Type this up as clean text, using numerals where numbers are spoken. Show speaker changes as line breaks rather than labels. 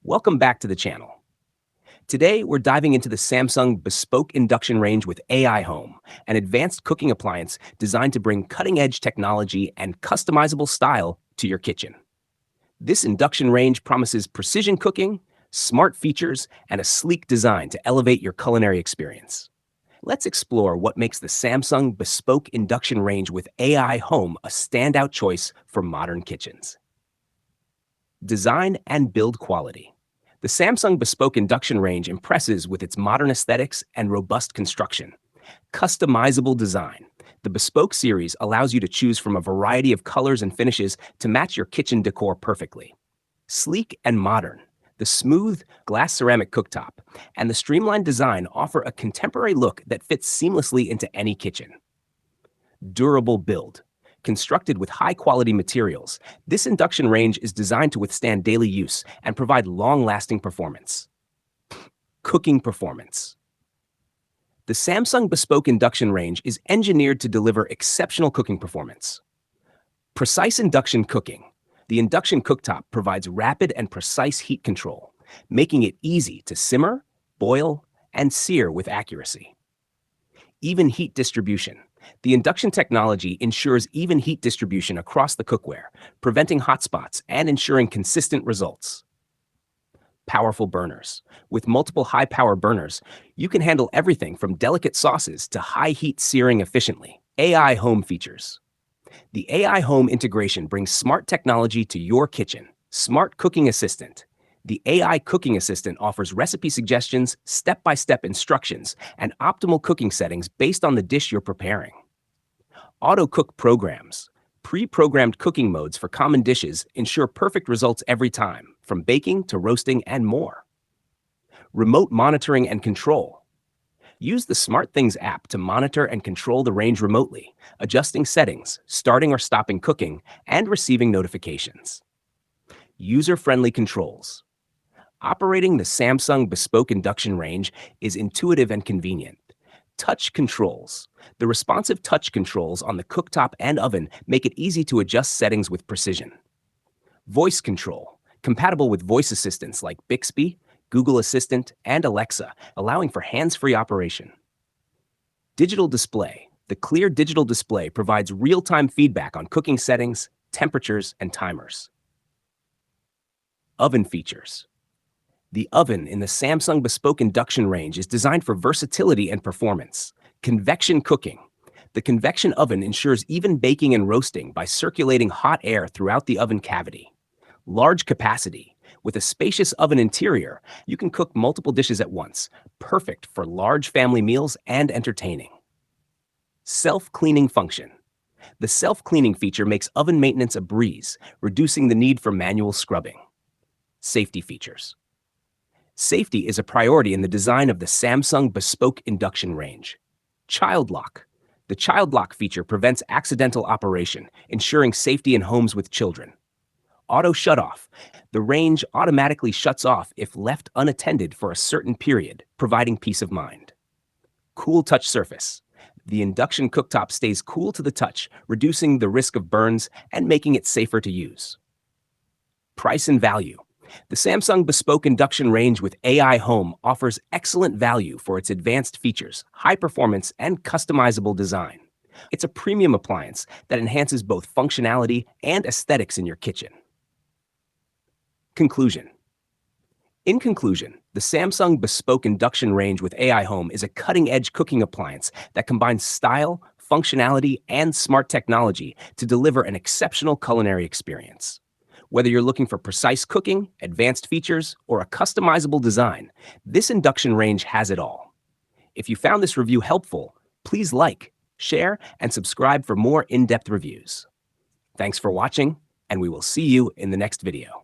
Welcome back to the channel. Today, we're diving into the Samsung Bespoke Induction Range with AI Home, an advanced cooking appliance designed to bring cutting-edge technology and customizable style to your kitchen. This induction range promises precision cooking, smart features, and a sleek design to elevate your culinary experience. Let's explore what makes the Samsung Bespoke Induction Range with AI Home a standout choice for modern kitchens. Design and build quality. The Samsung Bespoke Induction Range impresses with its modern aesthetics and robust construction. Customizable design. The Bespoke series allows you to choose from a variety of colors and finishes to match your kitchen decor perfectly. Sleek and modern. The smooth glass ceramic cooktop and the streamlined design offer a contemporary look that fits seamlessly into any kitchen. Durable build. Constructed with high-quality materials, this induction range is designed to withstand daily use and provide long-lasting performance. Cooking performance. The Samsung Bespoke Induction Range is engineered to deliver exceptional cooking performance. Precise induction cooking. The induction cooktop provides rapid and precise heat control, making it easy to simmer, boil, and sear with accuracy. Even heat distribution. The induction technology ensures even heat distribution across the cookware, preventing hotspots and ensuring consistent results. Powerful burners. With multiple high-power burners, you can handle everything from delicate sauces to high-heat searing efficiently. AI Home features. The AI Home integration brings smart technology to your kitchen. Smart Cooking Assistant. The AI Cooking Assistant offers recipe suggestions, step-by-step instructions, and optimal cooking settings based on the dish you're preparing. Auto cook programs. Pre-programmed cooking modes for common dishes ensure perfect results every time, from baking to roasting and more. Remote monitoring and control. Use the SmartThings app to monitor and control the range remotely, adjusting settings, starting or stopping cooking, and receiving notifications. User-friendly controls. Operating the Samsung Bespoke Induction Range is intuitive and convenient. Touch controls. The responsive touch controls on the cooktop and oven make it easy to adjust settings with precision. Voice control. Compatible with voice assistants like Bixby, Google Assistant, and Alexa, allowing for hands-free operation. Digital display. The clear digital display provides real-time feedback on cooking settings, temperatures, and timers. Oven features. The oven in the Samsung Bespoke Induction Range is designed for versatility and performance. Convection cooking. The convection oven ensures even baking and roasting by circulating hot air throughout the oven cavity. Large capacity. With a spacious oven interior, you can cook multiple dishes at once, perfect for large family meals and entertaining. Self-cleaning function. The self-cleaning feature makes oven maintenance a breeze, reducing the need for manual scrubbing. Safety features. Safety is a priority in the design of the Samsung Bespoke Induction Range. Child lock. The child lock feature prevents accidental operation, ensuring safety in homes with children. Auto shutoff. The range automatically shuts off if left unattended for a certain period, providing peace of mind. Cool touch surface. The induction cooktop stays cool to the touch, reducing the risk of burns and making it safer to use. Price and value. The Samsung Bespoke Induction Range with AI Home offers excellent value for its advanced features, high performance, and customizable design. It's a premium appliance that enhances both functionality and aesthetics in your kitchen. Conclusion. In conclusion, the Samsung Bespoke Induction Range with AI Home is a cutting-edge cooking appliance that combines style, functionality, and smart technology to deliver an exceptional culinary experience. Whether you're looking for precise cooking, advanced features, or a customizable design, this induction range has it all. If you found this review helpful, please like, share, and subscribe for more in-depth reviews. Thanks for watching, and we will see you in the next video.